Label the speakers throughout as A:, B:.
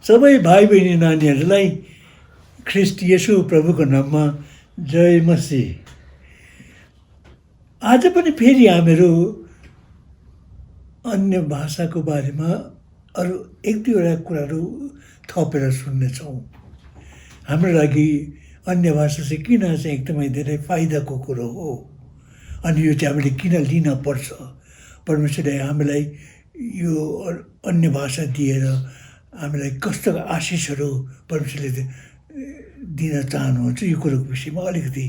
A: सबै भाइ बहिनी नानीहरूलाई ख्रिस्ट येशू प्रभुको नाममा जय मसीह। आज पनि फेरि हामीहरू अन्य भाषाको बारेमा अरू एक दुईवटा कुराहरू थपेर सुन्नेछौँ। हाम्रो लागि अन्य भाषा चाहिँ किन चाहिँ एकदमै धेरै फाइदाको कुरो हो, अनि यो चाहिँ हामीले किन लिन पर्छ। परमेश्वरले हामीलाई यो अन्य भाषा दिएर हामीलाई कस्तो आशिषहरू परमेश्वरले दिन चाहनुहुन्छ, यो कुरोको विषयमा अलिकति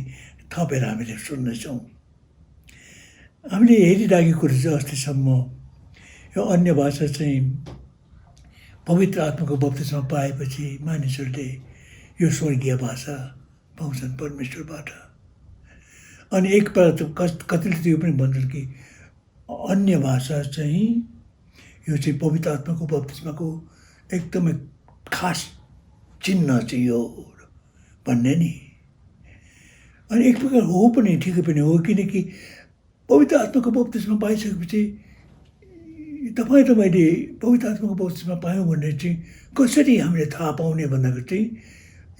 A: थपेर हामीले सुन्नेछौँ। हामीले हेरिराखेको कुरो चाहिँ अस्तिसम्म यो अन्य भाषा चाहिँ पवित्र आत्माको बप्तिस्मा पाएपछि मानिसहरूले यो स्वर्गीय भाषा पाउँछन् परमेश्वरबाट। अनि एकपल्ट कतिले त यो पनि भन्छन् कि अन्य भाषा चाहिँ यो चाहिँ पवित्र आत्माको बप्तिस्माको एकदमै खास चिन्ह चाहिँ यो भन्ने नि। अनि एक प्रकार हो पनि, ठिकै पनि हो, किनकि पवित्र आत्माको बप्तिस्मा पाइसकेपछि तपाईँ र मैले पवित्र आत्माको बप्तिस्मा पायौँ भन्ने चाहिँ कसरी हामीले थाहा पाउने भन्दाखेरि चाहिँ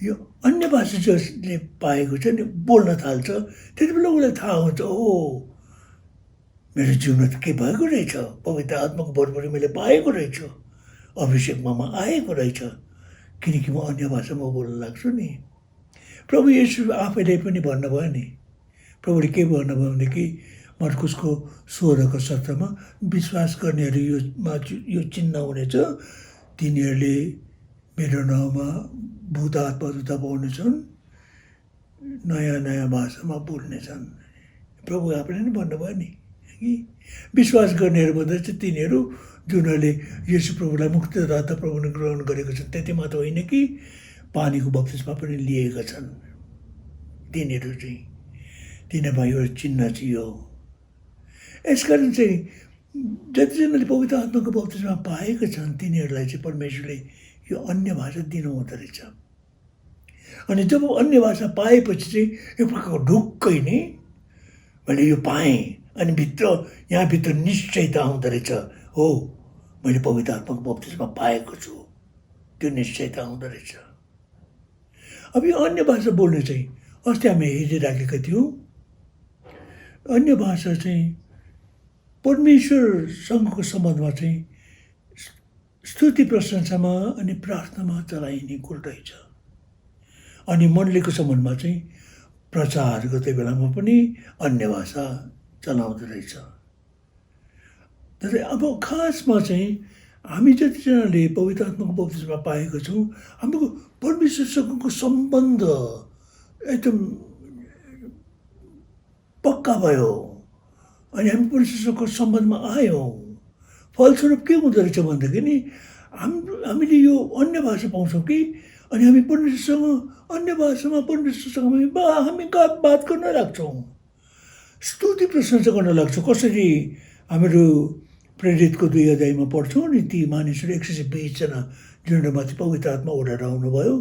A: यो अन्य भाषा जसले पाएको छ नि बोल्न थाल्छ, त्यति बेला उसलाई थाहा हुन्छ, ओ मेरो जीवनमा त के भएको रहेछ, पवित्र आत्माको भरभरि मैले पाएको रहेछ, अभिषेकमा म आएको रहेछ, किनकि म अन्य भाषामा बोल्न लाग्छु नि। प्रभु येशू आफैले पनि भन्नुभयो नि, प्रभुले के भन्नुभयो भनेदेखि मर्कुसको 16को 17मा विश्वास गर्नेहरू यो चिन्ह हुनेछ, तिनीहरूले मेरो नाउँमा भूत आत्मा पाउनेछन्, नयाँ नयाँ भाषामा बोल्नेछन्। प्रभु आफैले नै भन्नुभयो नि कि विश्वास गर्नेहरू भन्दा चाहिँ तिनीहरू जुनहरूले येशू प्रभुलाई मुक्तिदाता प्रभुले ग्रहण गरेको छन्, त्यति मात्र होइन कि पानीको बप्तिस्मा पनि लिएका छन्। तिनीहरू चाहिँ तिनीहरूमा एउटा चिन्ह चाहिँ यो। यसकारण चाहिँ जतिजनाले पवित्र आत्माको बप्तिस्मा पाएका छन् तिनीहरूलाई चाहिँ परमेश्वरले यो अन्य भाषा दिनुहुँदो रहेछ। अनि जब अन्य भाषा पाएपछि चाहिँ एक प्रकारको ढुक्कै नै मैले यो पाएँ, अनि यहाँभित्र निश्चयता आउँदो रहेछ, हो मैले पवित्र आत्माको बप्तिस्मा पाएको छु, त्यो निश्चयता आउँदो रहेछ। अब यो अन्य भाषा बोल्ने चाहिँ अस्ति हामी हेरिराखेका थियौँ। अन्य भाषा चाहिँ परमेश्वरसँगको सम्बन्धमा चाहिँ स्तुति प्रशंसामा अनि प्रार्थनामा चलाइने कुरो रहेछ। अनि मण्डलीको सम्बन्धमा चाहिँ प्रचार गर्दै बेलामा पनि अन्य भाषा चलाउँदो रहेछ। तर अब खासमा चाहिँ हामी जतिजनाले पवित्र आत्माको बप्तिस्मा पाएको छौँ, हाम्रो परमेश्वरसँगको सम्बन्ध एकदम पक्का भयो, अनि हामी परमेश्वरसँगको सम्बन्धमा आयौँ। फलस्वरूप के हुँदो रहेछ भन्दाखेरि नि हामीले यो अन्य भाषा पाउँछौँ कि, अनि हामी परमेश्वरसँग अन्य भाषामा परमेश्वरसँग हामी बात गर्न लाग्छौँ, स्तुति प्रशंसा गर्न लाग्छौँ। कसरी हामीहरू प्रेरितको 2 अध्यायमा पढ्छौँ नि, ती मानिसहरू 120 जना जुनमाथि पवित्र आत्मा ओढेर आउनुभयो,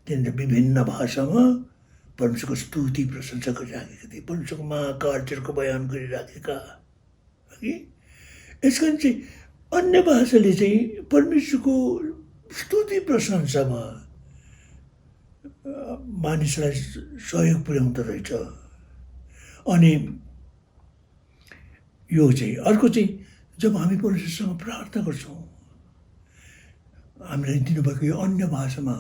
A: तिनीहरू विभिन्न भाषामा परमेश्वरको स्तुति प्रशंसा गरिराखेका थिए, परमेश्वरको महाकार्यहरूको बयान गरिराखेका कि। यस कारण चाहिँ अन्य भाषाले चाहिँ परमेश्वरको स्तुति प्रशंसामा मानिसलाई सहयोग पुर्याउँदो रहेछ। अनि यो चाहिँ अर्को चाहिँ जब हामी परमेश्वरसँग प्रार्थना गर्छौँ, हामीलाई दिनुभएको यो अन्य भाषामा,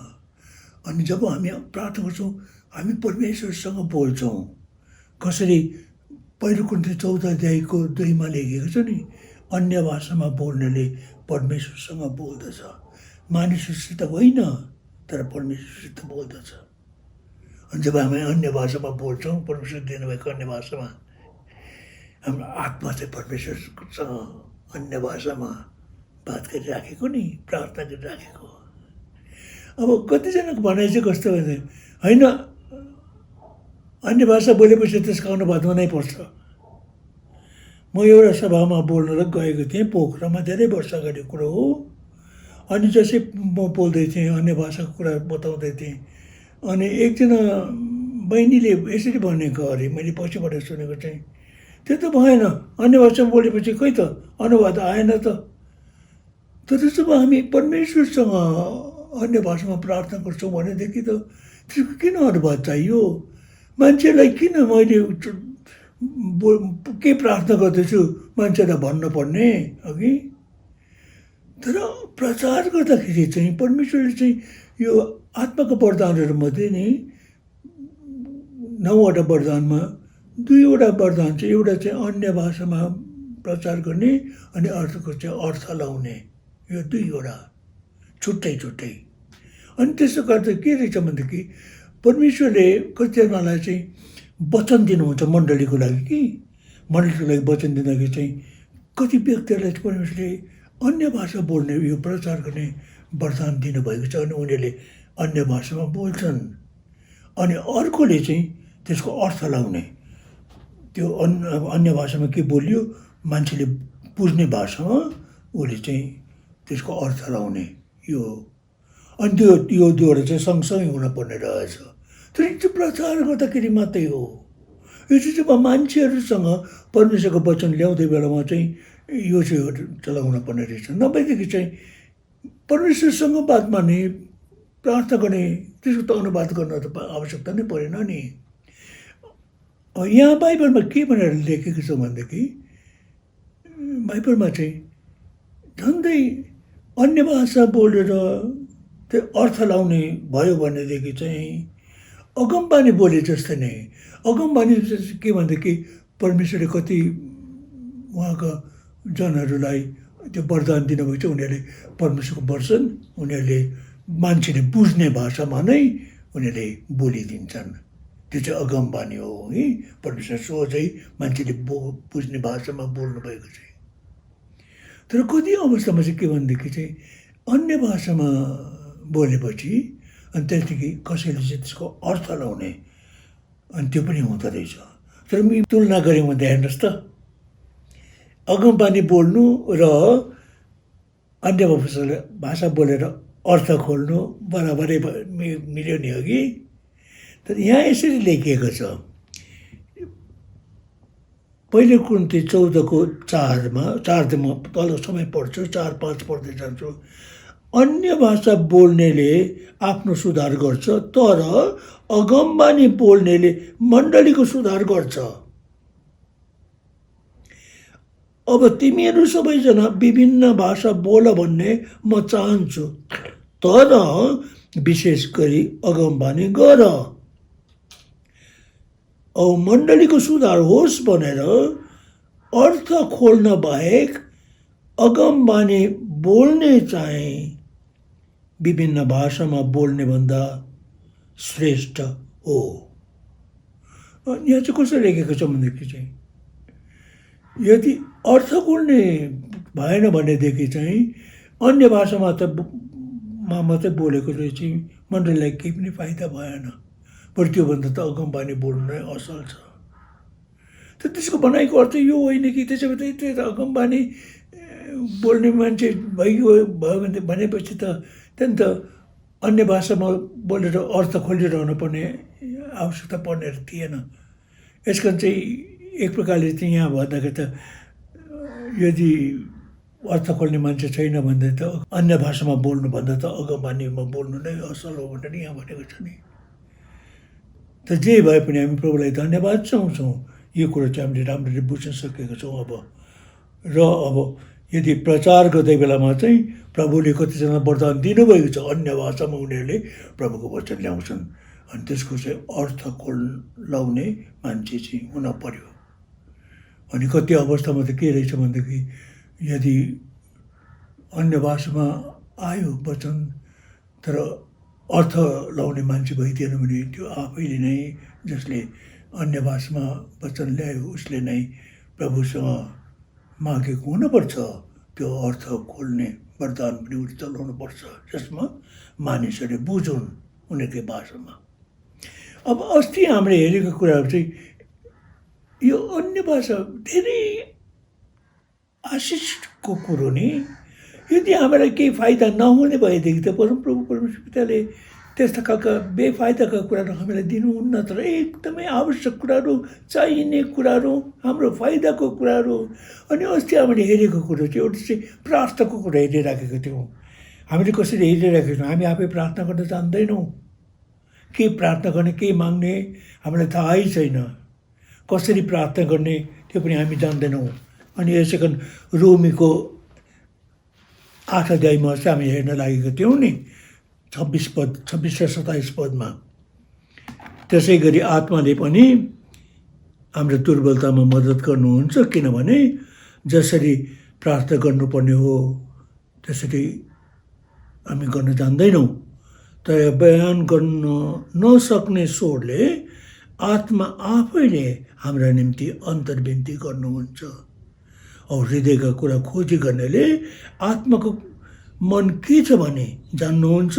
A: अनि जब हामी प्रार्थना गर्छौँ हामी परमेश्वरसँग बोल्छौँ। कसरी 1 कुरिन्थी 14 अध्यायको 2मा लेखेको छ नि, अन्य भाषामा बोल्नेले परमेश्वरसँग बोल्दछ, मानिसहरूसित होइन तर परमेश्वरसित बोल्दछ। अनि जब हामी अन्य भाषामा बोल्छौँ, परमेश्वर दिनुभएको अन्य भाषामा, हाम्रो आत्मा चाहिँ परमेश्वरसँग अन्य भाषामा बात गरिराखेको नि, प्रार्थना गरिराखेको। अब कतिजनाको भनाइ चाहिँ कस्तो भने, होइन अन्य भाषा बोलेपछि त्यसको अनुवादमा नै पर्छ। म एउटा सभामा बोल्न गएको थिएँ, पोखरामा धेरै वर्ष अगाडि कुरो हो। अनि जसै म बोल्दै थिएँ, अन्य भाषाको कुरा बताउँदै थिएँ, अनि एकजना बहिनीले यसरी भनेको अरे, मैले पछिबाट सुनेको चाहिँ, त्यो त भएन, अन्य भाषामा बोलेपछि खै त अनुवाद आएन त। तर जब हामी परमेश्वरसँग अन्य भाषामा प्रार्थना गर्छौँ भनेदेखि त त्यसको किन अनुवाद चाहियो? मान्छेलाई किन मैले के प्रार्थना गर्दैछु मान्छेलाई भन्न पर्ने अघि? तर प्रचार गर्दाखेरि चाहिँ परमेश्वरले चाहिँ यो आत्माको वरदानहरूमध्ये नै 9वटा वरदानमा 2वटा वरदान चाहिँ एउटा चाहिँ अन्य भाषामा प्रचार गर्ने अनि अर्को चाहिँ अर्थ लाउने, यो 2वटा छुट्टै छुट्टै। अनि त्यसो गर्दा के रहेछ भनेदेखि परमेश्वरले कतिजनालाई चाहिँ वचन दिनुहुन्छ मण्डलीको लागि कि मण्डलीको लागि वचन दिँदाखेरि चाहिँ कति व्यक्तिहरूलाई चाहिँ परमेश्वरले अन्य भाषा बोल्ने यो प्रचार गर्ने वरदान दिनुभएको छ अनि उनीहरूले अन्य भाषामा बोल्छन्। अनि अर्कोले चाहिँ त्यसको अर्थ लाउने, त्यो अन्य भाषामा के बोलियो मान्छेले बुझ्ने भाषामा उसले चाहिँ त्यसको अर्थ लाउने यो। अनि त्यो 2वटा चाहिँ सँगसँगै हुनपर्ने रहेछ। तर त्यो प्रचार गर्दाखेरि मात्रै हो। यो चाहिँ जब मान्छेहरूसँग परमेश्वरको वचन ल्याउँदै बेलामा चाहिँ यो चाहिँ चलाउन पर्ने रहेछ। नभएदेखि चाहिँ परमेश्वरसँग बात मार्ने प्रार्थना गर्ने त्यसको त अनुवाद गर्न त आवश्यकता नै परेन नि। यहाँ बाइबलमा के भनेर लेखेको छ भनेदेखि बाइबलमा चाहिँ झन्डै अन्य भाषा बोलेर त्यो अर्थ लाउने भयो भनेदेखि चाहिँ अगमबानी बोले जस्तै नै। अगमबानी के भनेदेखि परमेश्वरले कति उहाँका जनहरूलाई त्यो वरदान दिनुभएको छ, उनीहरूले परमेश्वरको वचन उनीहरूले मान्छेले बुझ्ने भाषामा नै उनीहरूले बोलिदिन्छन्। त्यो चाहिँ अगमबानी हो है। परमेश्वर सोझै मान्छेले बुझ्ने भाषामा बोल्नुभएको छ। तर कति अवस्थामा चाहिँ के भनेदेखि चाहिँ अन्य भाषामा बोलेपछि अनि त्यसदेखि कसैले चाहिँ त्यसको अर्थ लाउने अनि त्यो पनि हुँदो रहेछ। तर तुलना गऱ्यौँ भने हेर्नुहोस् त, अगमबानी बोल्नु र अन्य भाषा बोलेर अर्थ खोल्नु बराबरै मिल्यो नि अघि। तर यहाँ यसरी लेखिएको छ, पहिले कुन्ती 14:4मा 4 तल समय पढ्छु, 4-5 पढ्दै जान्छु। अन्य भाषा बोल्नेले आफ्नो सुधार गर्छ, तर अगमबानी बोल्नेले मण्डलीको सुधार गर्छ। अब तिमीहरू सबैजना विभिन्न भाषा बोल भन्ने म चाहन्छु, तर विशेष गरी अगमबानी गर। औ मण्डलीको सुधार होस् भनेर अर्थ खोल्न बाहेक अगमबानी बोल्ने चाहिँ विभिन्न भाषामा बोल्ने भन्दा श्रेष्ठ हो। यहाँ चाहिँ कसरी लेखेको छ भनेदेखि चाहिँ यदि अर्थ खोल्ने भएन भनेदेखि चाहिँ अन्य भाषामा मात्रै बोलेको चाहिँ मण्डलीलाई केही पनि फाइदा भएन। बरु त्योभन्दा त अगमबानी बोल्नु नै असल छ। त त्यसको भनाइको अर्थ यो होइन कि त्यसो भए त्यो त अगमबानी बोल्ने मान्छे भयो भनेपछि त त्यहाँदेखि त अन्य भाषामा बोलेर अर्थ खोलिरहनु पर्ने आवश्यकता पर्ने थिएन। यसका चाहिँ एक प्रकारले चाहिँ यहाँ भन्दाखेरि त यदि अर्थ खोल्ने मान्छे छैन भन्दा त अन्य भाषामा बोल्नुभन्दा त अगमबानीमा बोल्नु नै असल हो भनेर यहाँ भनेको छ नि। त जे भए पनि हामी प्रभुलाई धन्यवाद चाहन्छौँ। यो कुरो चाहिँ हामीले राम्ररी बुझ्न सकेको छौँ। अब यदि प्रचार गर्दै बेलामा चाहिँ प्रभुले कतिजना वरदान दिनुभएको छ, अन्य भाषामा उनीहरूले प्रभुको वचन ल्याउँछन् अनि त्यसको चाहिँ अर्थ लाउने मान्छे चाहिँ हुन पर्यो। अनि कति अवस्थामा त के रहेछ भनेदेखि यदि अन्य भाषामा आयो वचन तर अर्थ लाउने मान्छे भइदिएन भने त्यो आफैले नै जसले अन्य भाषामा वचन ल्यायो उसले नै प्रभुसँग मागेको हुनुपर्छ। त्यो अर्थ खोल्ने वरदान पनि उसले चलाउनुपर्छ जसमा मानिसहरूले बुझुन् उनीहरूकै भाषामा। अब अस्ति हामीले हेरेको कुराहरू चाहिँ यो अन्य भाषा धेरै आशिषको कुरो नि। यदि हामीलाई केही फाइदा नहुने भएदेखि त परमप्रभु परमेश्वर पिताले त्यस्ता खालका बेफाइदाका कुराहरू हामीलाई दिनुहुन्न। तर एकदमै आवश्यक कुराहरू, चाहिने कुराहरू, हाम्रो फाइदाको कुराहरू। अनि अस्ति हामीले हेरेको कुरो चाहिँ एउटा चाहिँ प्रार्थनाको कुरा हेरिराखेको थियौँ। हामीले कसरी हेरिरहेका छौँ? हामी आफै प्रार्थना गर्न जान्दैनौँ। के प्रार्थना गर्ने, के माग्ने हामीलाई थाहै छैन। कसरी प्रार्थना गर्ने त्यो पनि हामी जान्दैनौँ। अनि यसै कारण रोमीको 8 अध्यायमा चाहिँ हामी हेर्न लागेको थियौँ नि, 26 र 27 पदमा। त्यसै गरी आत्माले पनि हाम्रो दुर्बलतामा मद्दत गर्नुहुन्छ, किनभने जसरी प्रार्थना गर्नुपर्ने हो त्यसरी हामी गर्न जान्दैनौँ। तर बयान गर्न नसक्ने स्वरले आत्मा आफैले हाम्रा निम्ति अन्तर्विन्ती गर्नुहुन्छ। औ हृदयका कुरा खोजी गर्नेले आत्माको मन के छ भने जान्नुहुन्छ,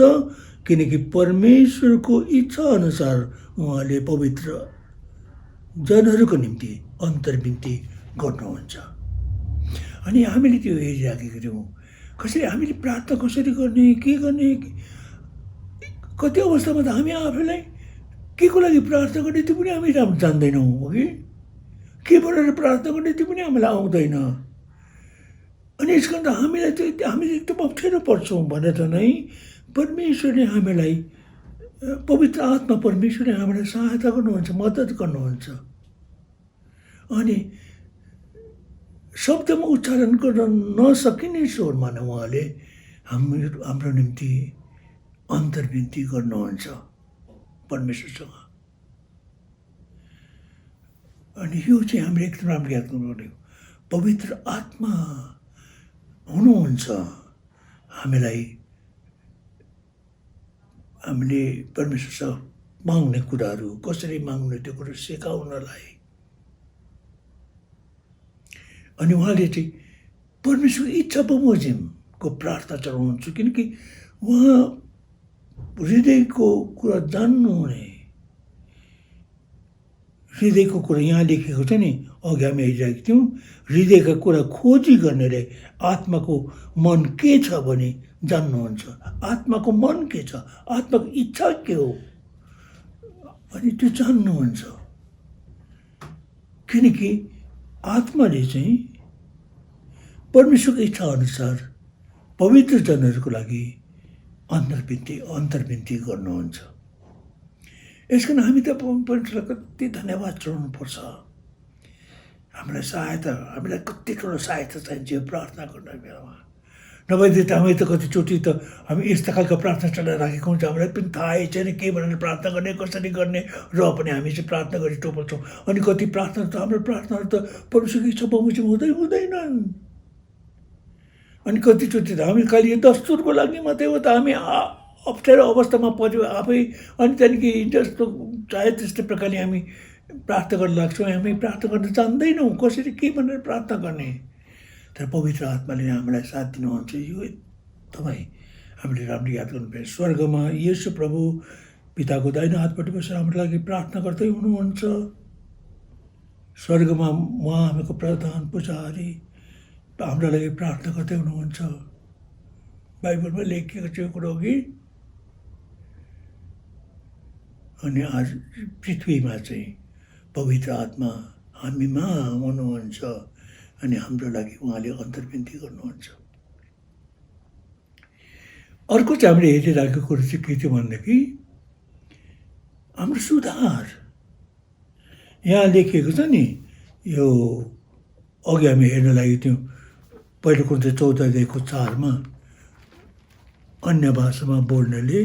A: किनकि परमेश्वरको इच्छा अनुसार उहाँले पवित्र जनहरूको निम्ति अन्तर्विन्ती गर्नुहुन्छ। अनि हामीले त्यो हेरिराखेका थियौँ, कसरी हामीले प्रार्थना कसरी गर्ने, के गर्ने। कति अवस्थामा त हामी आफैलाई के को लागि प्रार्थना गर्ने त्यो पनि हामी राम्रो जान्दैनौँ, हो कि के भनेर प्रार्थना गर्ने त्यो पनि हामीलाई आउँदैन। अनि यस कारण हामीलाई त्यो हामी एकदम अप्ठ्यारो पर्छौँ भनेर नै परमेश्वरले हामीलाई, पवित्र आत्मा परमेश्वरले हामीलाई सहायता गर्नुहुन्छ, मद्दत गर्नुहुन्छ। अनि शब्दमा उच्चारण गर्न नसकिने स्वरमा नै उहाँले हाम्रो निम्ति अन्तर्विन्ती गर्नुहुन्छ परमेश्वरसँग। अनि यो चाहिँ हामीले एकदम राम्रो याद गर्नुपर्ने हो। पवित्र आत्मा हुनुहुन्छ हामीले परमेश्वरसँग माग्ने कुराहरू कसरी माग्ने त्यो कुरो सिकाउनलाई। अनि उहाँले चाहिँ परमेश्वरको इच्छा बमोजिमको प्रार्थना चढाउनुहुन्छ, किनकि उहाँ हृदयको कुरा जान्नुहुने, हृदयको कुरा यहाँ लेखेको छ नि, अघि हामी हेरिरहेको थियौँ, हृदयका कुरा खोजी गर्नेले आत्माको मन के छ भने जान्नुहुन्छ। आत्माको मन के छ, आत्माको इच्छा के हो, अनि त्यो जान्नुहुन्छ। किनकि आत्माले चाहिँ परमेश्वरको इच्छा अनुसार पवित्र जनहरूको लागि अन्तर्विन्ती गर्नुहुन्छ। यस कारण हामी त परमेश्वरलाई कति धन्यवाद चढाउनुपर्छ। हामीलाई सहायता, हामीलाई कति ठुलो सहायता चाहिन्छ यो प्रार्थना गर्ने बेलामा। नभए त हामी त कतिचोटि त हामी यस्ता खालको प्रार्थना चलाइराखेको हुन्छ, हामीलाई पनि थाहै छैन के भनेर प्रार्थना गर्ने, कसरी गर्ने, र पनि हामी चाहिँ प्रार्थना गरी टोपल्छौँ। अनि कति प्रार्थना त हाम्रो प्रार्थनाहरू त परमेश्वरको इच्छा बमोजिम हुँदैनन्। अनि कतिचोटि त हामी खालि दस्तुरको लागि मात्रै हो त हामी अप्ठ्यारो अवस्थामा पर्यो आफै, अनि त्यहाँदेखि जस्तो चाहे त्यस्तै प्रकारले हामी प्रार्थना गर्न लाग्छौँ। हामी प्रार्थना गर्न जान्दैनौँ कसरी के भनेर प्रार्थना गर्ने। तर पवित्र आत्माले हामीलाई साथ दिनुहुन्छ। यो एकदमै हामीले राम्रो याद गर्नुपर्छ। स्वर्गमा येशू प्रभु पिताको दाहिने हातपट्टि बसेर हाम्रो लागि प्रार्थना गर्दै हुनुहुन्छ। स्वर्गमा उहाँ हामीको प्रधान पुजारी हाम्रो लागि प्रार्थना गर्दै हुनुहुन्छ। बाइबलमा लेखिएको छ यो कुरो कि। अनि आज पृथ्वीमा चाहिँ पवित्र आत्मा हामीमा हुनुहुन्छ अनि हाम्रो लागि उहाँले अन्तर्विन्ती गर्नुहुन्छ। अर्को चाहिँ हामीले हेरिरहेको कुरो चाहिँ के थियो भनेदेखि हाम्रो सुधार। यहाँ लेखिएको छ नि, यो अघि हामी हेर्न लागेको थियौँ पहिलो कुरो 14:4 अन्य भाषामा बोल्नेले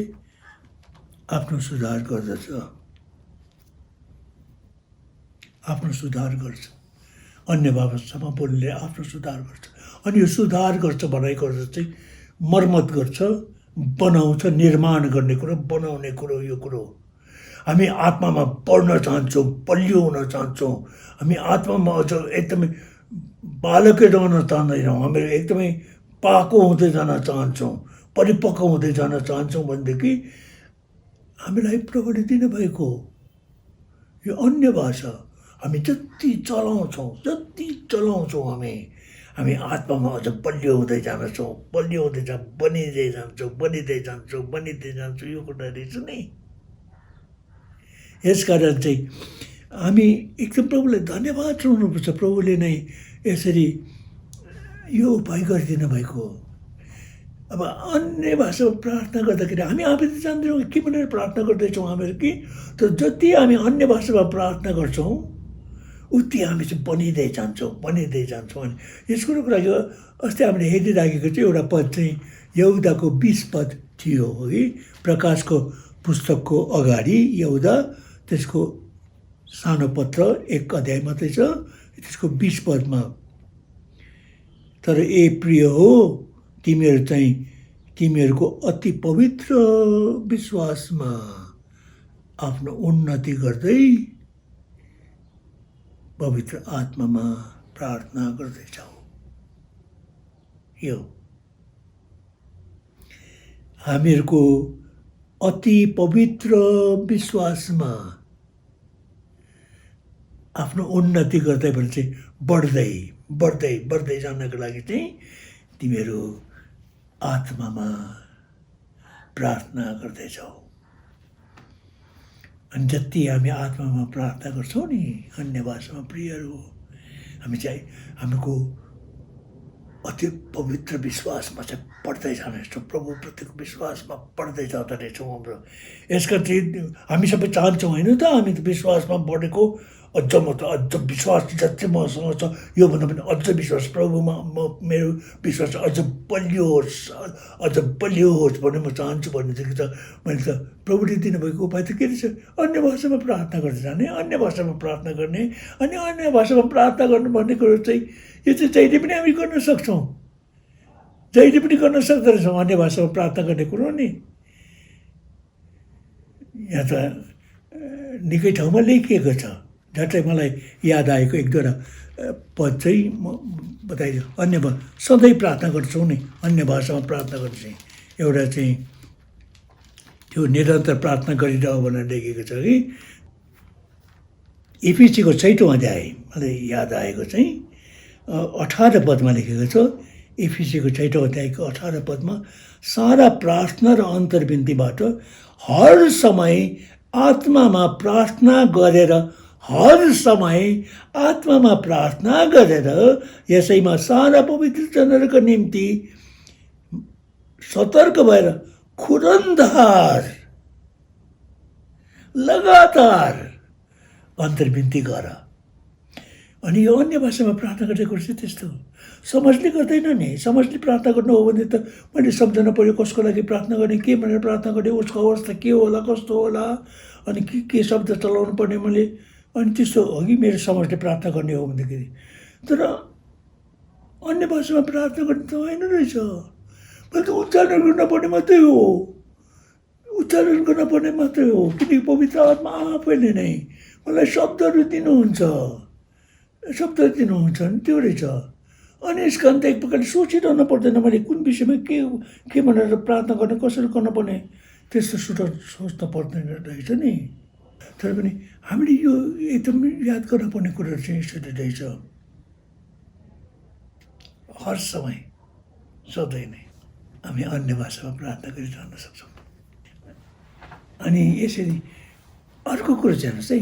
A: आफ्नो सुधार गर्दछ, आफ्नो सुधार गर्छ। अन्य भाषामा बोल्नेले आफ्नो सुधार गर्छ। अनि यो सुधार गर्छ भनाइ गर्छ चाहिँ मर्मत गर्छ, बनाउँछ, निर्माण गर्ने कुरो, बनाउने कुरो यो कुरो। हामी आत्मामा बढ्न चाहन्छौँ, बलियो हुन चाहन्छौँ। हामी आत्मामा अझ एकदमै बालकै रहन चाहँदैनौँ। हामी एकदमै पाको हुँदै जान चाहन्छौँ, परिपक्व हुँदै जान चाहन्छौँ भनेदेखि हामीलाई प्रभुले दिनुभएको यो अन्य भाषा हामी जति चलाउँछौँ हामी आत्मामा अझ बलियो हुँदै जान्छौँ, बनिँदै जान्छौँ यो कुरा रहेछ नि। यसकारण चाहिँ हामी एकदम प्रभुलाई धन्यवाद चढाउनुपर्छ। प्रभुले नै यसरी यो उपाय गरिदिनु भएको। अब अन्य भाषामा प्रार्थना गर्दाखेरि हामी आफै त जान्दैनौँ के भनेर प्रार्थना गर्दैछौँ हामीहरू कि, तर जति हामी अन्य भाषामा प्रार्थना गर्छौँ उति हामी चाहिँ बनिँदै जान्छौँ अनि यस कुरोको लागि अस्ति हामीले हेरिराखेको चाहिँ एउटा पद चाहिँ यहुदाको 20 पद थियो हो कि, प्रकाशको पुस्तकको अगाडि यहुदा, त्यसको सानो पत्र 1 अध्याय मात्रै छ, त्यसको 20 पदमा, तर ए प्रिय हो तिमीहरू चाहिँ तिमीहरूको अति पवित्र विश्वासमा आफ्नो उन्नति गर्दै पवित्र आत्मामा प्रार्थना गर्दैछौ। यो हामीहरूको अति पवित्र विश्वासमा आफ्नो उन्नति गर्दै भने चाहिँ बढ्दै बढ्दै बढ्दै जानको लागि चाहिँ तिमीहरू आत्मामा प्रार्थना गर्दैछौ। अनि जति हामी आत्मामा प्रार्थना गर्छौँ नि अन्य भाषामा प्रियहरू, हामी चाहिँ हाम्रो अति पवित्र विश्वासमा चाहिँ बढ्दै जानेछौँ, प्रभुप्रतिको विश्वासमा बढ्दै जाँदो रहेछौँ हाम्रो। यसका चाहिँ हामी सबै चाहन्छौँ होइन त, हामी त विश्वासमा बढेको अझ अझ विश्वास जति मसँग छ योभन्दा पनि अझ विश्वास प्रभुमा मेरो विश्वास अझ बलियो होस् भन्ने म चाहन्छु भनेदेखि त मैले त प्रभुले दिनुभएको उपाय त के रहेछ, अन्य भाषामा प्रार्थना गर्दै जाने, अन्य भाषामा प्रार्थना गर्ने। अनि अन्य भाषामा प्रार्थना गर्नु भन्ने कुरो चाहिँ यो चाहिँ जहिले पनि हामी गर्न सक्छौँ, जहिले पनि गर्न सक्दो रहेछौँ अन्य भाषामा प्रार्थना गर्ने कुरो नि। यहाँ त निकै ठाउँमा लेखिएको छ, झट्टै मलाई याद आएको 1-2 पद चाहिँ म बताइदियो। सधैँ प्रार्थना गर्छौँ नि अन्य भाषामा प्रार्थना गर्नु चाहिँ एउटा चाहिँ त्यो निरन्तर प्रार्थना गरिरह भनेर लेखेको छ कि एफिसीको 6औं अध्याय, मलाई याद आएको चाहिँ 18 पदमा लेखेको छ। एफिसीको 6औं अध्यायको 18 पदमा सारा प्रार्थना र अन्तर्विन्तीबाट हर समय आत्मामा प्रार्थना गरेर यसैमा सारा पवित्र जनहरूको निम्ति सतर्क भएर खुरन्दार लगातार अन्तर्विन्ती गर। अनि यो अन्य भाषामा प्रार्थना गर्ने कुरो चाहिँ त्यस्तो समझले गर्दैन नि। समझले प्रार्थना गर्नु हो भने त मैले सम्झन पऱ्यो कसको लागि प्रार्थना गर्ने, के भनेर प्रार्थना गर्ने, उसको अवस्था के होला, कस्तो होला, अनि के शब्द चलाउनु पर्ने मैले, अनि त्यस्तो हो कि मेरो समझले प्रार्थना गर्ने हो भनेदेखि। तर अन्य भाषामा प्रार्थना गर्ने त होइन रहेछ, मैले त उच्चारण गर्नुपर्ने मात्रै हो, किनकि पवित्र आत्मा आफैले नै मलाई शब्दहरू दिनुहुन्छ नि, त्यो रहेछ। अनि यसका अन्त एक प्रकारले सोचिरहनु पर्दैन मैले कुन विषयमा के भनेर प्रार्थना गर्ने, कसरी गर्नुपर्ने, त्यस्तो सोच्न पर्दैन रहेछ नि। तर पनि हामीले यो एकदम याद गर्नुपर्ने कुराहरू चाहिँ यसरी रहेछ, हर समय सधैँ नै हामी अन्य भाषामा प्रार्थना गरिरहन सक्छौँ। अनि यसरी अर्को कुरो चाहिँ हेर्नुहोस् है,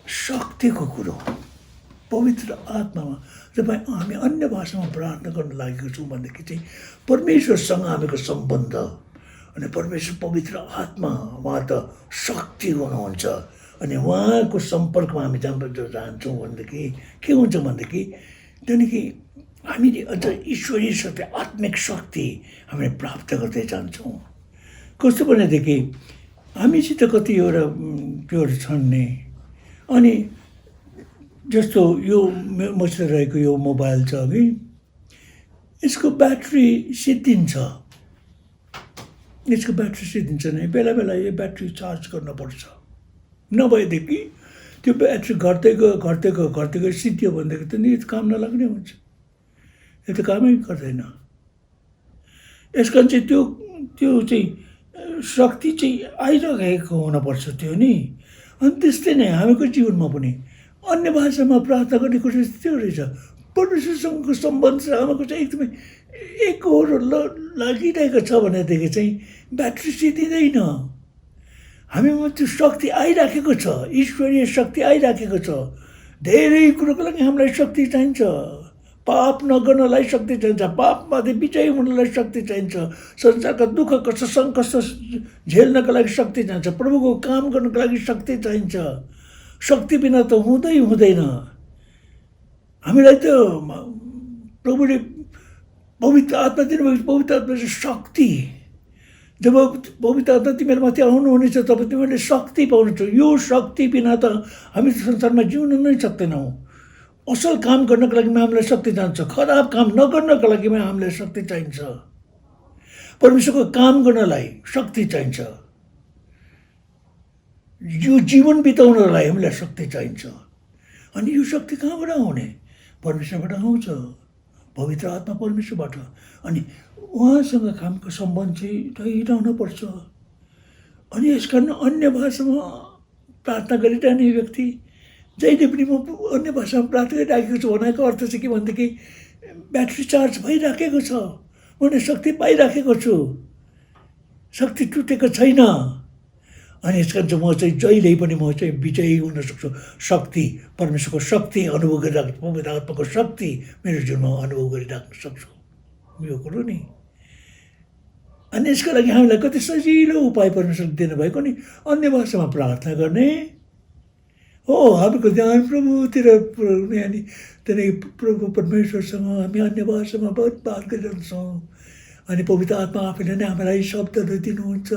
A: शक्तिको कुरो पवित्र आत्मामा जब हामी अन्य भाषामा प्रार्थना गर्न लागेको छौँ भनेदेखि चाहिँ परमेश्वरसँग हामीको सम्बन्ध, अनि परमेश्वर पवित्र आत्मा उहाँ त शक्ति हुनुहुन्छ, अनि उहाँको सम्पर्कमा हामी जान्छौँ भनेदेखि के हुन्छ भनेदेखि त्यहाँदेखि हामीले अझ ईश्वरीय शक्ति, आत्मिक शक्ति हामीले प्राप्त गर्दै जान्छौँ। कस्तो भनेदेखि हामीसित कतिवटा त्योहरू छन् नि, अनि जस्तो यो मसित रहेको यो मोबाइल छ कि यसको ब्याट्री सिद्धिन्छ नि, बेला बेला यो ब्याट्री चार्ज गर्नुपर्छ, नभएदेखि त्यो ब्याट्री घट्दै गयो सिद्धियो भनेदेखि त नि काम नलाग्ने हुन्छ, यो त कामै गर्दैन। यसको चाहिँ त्यो चाहिँ शक्ति चाहिँ आइरहेको हुनुपर्छ त्यो नि। अनि त्यस्तै नै हामीको जीवनमा पनि अन्य भाषामा प्रार्थना गर्ने कुरा त्यो रहेछ, परमेश्वरसँगको सम्बन्ध चाहिँ हामीको चाहिँ एकदमै एकहोरो लागिरहेको छ भनेदेखि चाहिँ ब्याट्री सिद्धिँदैन। हामीमा त्यो शक्ति आइराखेको छ, ईश्वरीय शक्ति आइराखेको छ। धेरै कुरोको लागि हामीलाई शक्ति चाहिन्छ, पाप नगर्नलाई शक्ति चाहिन्छ, पापमाथि विजयी हुनलाई शक्ति चाहिन्छ, संसारका दुःख कष्ट सङ्कष्ट झेल्नका लागि शक्ति चाहिन्छ, प्रभुको काम गर्नको लागि शक्ति चाहिन्छ। शक्ति बिना त हुँदैन। हामीलाई त प्रभुले पवित्र आत्मा दिनुभएको, पवित्र आत्मा चाहिँ शक्ति। जब पवित्र आत्मा तिमीहरू माथि आउनुहुनेछ तब तिमीहरूले शक्ति पाउनेछ। यो शक्ति बिना त हामी संसारमा जिउन नै सक्दैनौँ। असल काम गर्नको लागि हामीलाई शक्ति चाहिन्छ, खराब काम नगर्नको लागि हामीलाई शक्ति चाहिन्छ, परमेश्वरको काम गर्नलाई शक्ति चाहिन्छ, यो जीवन बिताउनलाई हामीलाई शक्ति चाहिन्छ। अनि यो शक्ति कहाँबाट आउने? परमेश्वरबाट आउँछ, पवित्र आत्मा परमेश्वरबाट। अनि उहाँसँग कामको सम्बन्ध चाहिँ रहिरहनुपर्छ। अनि यसकारण अन्य भाषामा प्रार्थना गरिरहने व्यक्ति जहिले पनि म अन्य भाषामा प्रार्थना गरिराखेको छु भनेको अर्थ चाहिँ के भनेदेखि ब्याट्री चार्ज भइराखेको छ, मैले शक्ति पाइराखेको छु, शक्ति टुटेको छैन। अनि यसकारण चाहिँ म चाहिँ जहिले पनि म चाहिँ विजयी हुन सक्छु। शक्ति, परमेश्वरको शक्ति अनुभव गरिराख्नु, पवित्र आत्माको शक्ति मेरो जीवनमा अनुभव गरिराख्न सक्छु, यो कुरो नि। अनि यसको लागि हामीलाई कति सजिलो उपाय परमेश्वरले दिनुभएको नि, अन्य भाषामा प्रार्थना गर्ने हो। हामीको ध्यान प्रभुतिर पुऱ्याउने, अनि त्यहाँदेखि प्रभु परमेश्वरसँग हामी अन्य भाषामा बहुत बात गरिरहन्छौँ। अनि पवित्र आत्मा आफैले नै हामीलाई शब्दहरू दिनुहुन्छ।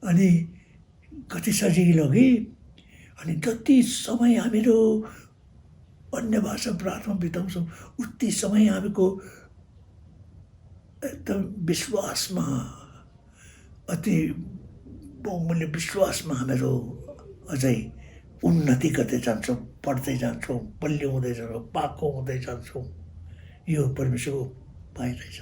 A: अनि कति सजिलो कि। अनि जति समय हामीहरू अन्य भाषा प्रार्थना बिताउँछौँ उति समय हामीको एकदम विश्वासमा, अति बहुमूल्य विश्वासमा हामीहरू अझै उन्नति गर्दै जान्छौँ, पढ्दै जान्छौँ, बलियो हुँदै जान्छौँ, पाको हुँदै जान्छौँ। यो परमेश्वरको उपाय रहेछ।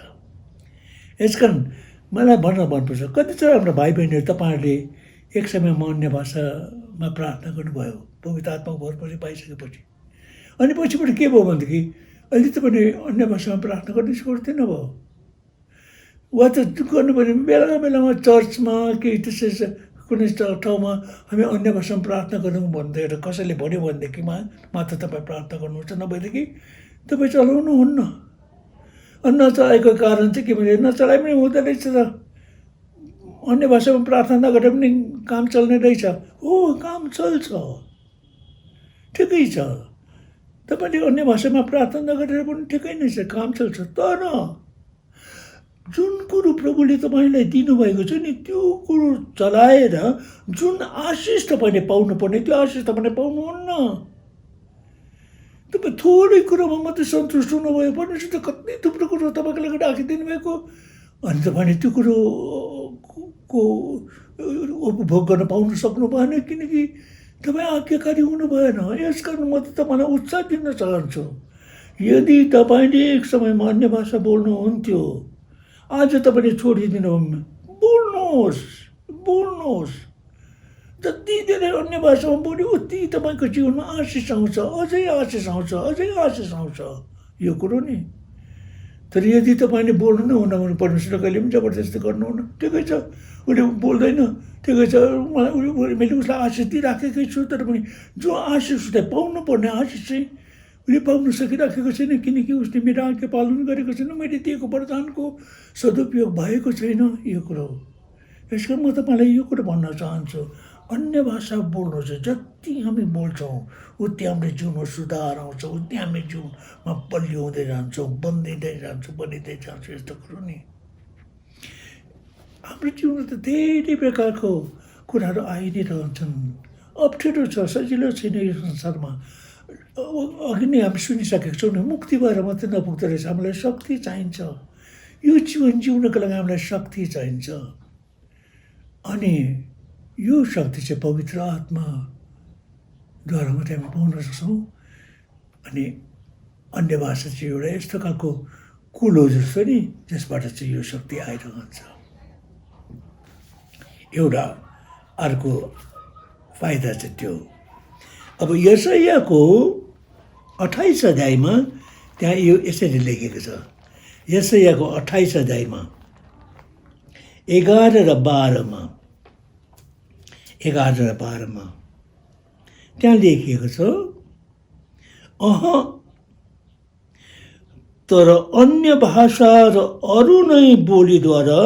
A: यसकारण मलाई भन्न मनपर्छ, कति चाहिँ हाम्रो भाइ बहिनीहरू तपाईँहरूले एक समयमा अन्य भाषामा प्रार्थना गर्नुभयो पवित्र आत्माको भरपछि पाइसकेपछि, अनि पछिबाट के भयो भनेदेखि अहिले तपाईँले अन्य भाषामा प्रार्थना गर्ने छोड्दैन भयो। वा त गर्नुभयो भने बेलामा चर्चमा कि त्यसै कुनै ठाउँमा हामी अन्य भाषामा प्रार्थना गरौँ भन्दै कसैले भन्यो भनेदेखिमा मात्र तपाईँ प्रार्थना गर्नुहुन्छ, नभएदेखि तपाईँ चलाउनुहुन्न। अनि नचलाएको कारण चाहिँ के भने नचलाइ पनि हुँदो रहेछ त, अन्य भाषामा प्रार्थना नगरे पनि काम चल्ने रहेछ। हो, काम चल्छ, ठिकै छ। तपाईँले अन्य भाषामा प्रार्थना नगरेर पनि ठिकै नै छ, काम चल्छ। तर जुन कुरो प्रभुले तपाईँलाई दिनुभएको छ नि त्यो कुरो चलाएर जुन आशिष तपाईँले पाउनुपर्ने त्यो आशिष तपाईँले पाउनुहुन्न। तपाईँ थोरै कुरोमा मात्रै सन्तुष्ट हुनुभयो, परमेश्वर त कति थुप्रो कुरो तपाईँको लागि राखिदिनु भएको, अनि तपाईँले त्यो कुरोको उपभोग गर्न पाउन सक्नु भएन किनकि तपाईँ आज्ञाकारी हुनु भएन। यस कारण म त तपाईँलाई उत्साह दिन चाहन्छु, यदि तपाईँले एक समयमा अन्य भाषा बोल्नुहुन्थ्यो, आज तपाईँले छोडिदिनु, बोल्नुहोस्। जति धेरै अन्य भाषामा बोल्यो उति तपाईँको जीवनमा आशिष आउँछ, अझै आशिष आउँछ, यो कुरो नि। तर यदि तपाईँले बोल्नु नै हुन भने परमेश्वरले कहिले पनि जबरजस्ती गर्नुहुन्न। ठिकै छ, उसले बोल्दैन, ठिकै छ, मैले उसलाई आशिष दिइराखेकै छु, तर पनि जो आशिष उसले पाउनुपर्ने आशिष चाहिँ उसले पाउन सकिराखेको छैन किनकि उसले मेरो आज्ञा पालन गरेको छैन, मैले दिएको वरदानको सदुपयोग भएको छैन, यो कुरो। यसकारण म तपाईँलाई यो कुरो भन्न चाहन्छु, अन्य भाषा बोल्नु चाहिँ जति हामी बोल्छौँ उति हाम्रो जीवनमा सुधार आउँछ, उति हामी जीवनमा बलियो हुँदै जान्छौँ, बनिँदै जान्छौँ। यस्तो कुरो नि हाम्रो जीवनमा त धेरै प्रकारको कुराहरू आइ नै रहन्छन्। अप्ठ्यारो छ, सजिलो छैन यो संसारमा। अघि नै हामी सुनिसकेको छौँ नि, मुक्ति भएर मात्रै नपुग्दो रहेछ, हामीलाई शक्ति चाहिन्छ। यो जीवन जिउनको लागि हामीलाई शक्ति चाहिन्छ। अनि यो शक्ति चाहिँ पवित्र आत्माद्वारा मात्रै हामी पाउन सक्छौँ। अनि अन्य भाषा चाहिँ एउटा यस्तो खालको कुलो जस्तो नि जसबाट चाहिँ यो शक्ति आइरहन्छ। एउटा अर्को फाइदा चाहिँ त्यो। अब यशायाको 28 अध्यायमा त्यहाँ यो यसरी लेखेको छ, यशायाको 28 अध्यायमा 11 र 12मा त्यहाँ लेखिएको छ, तर अन्य भाषा र अरू नै बोलीद्वारा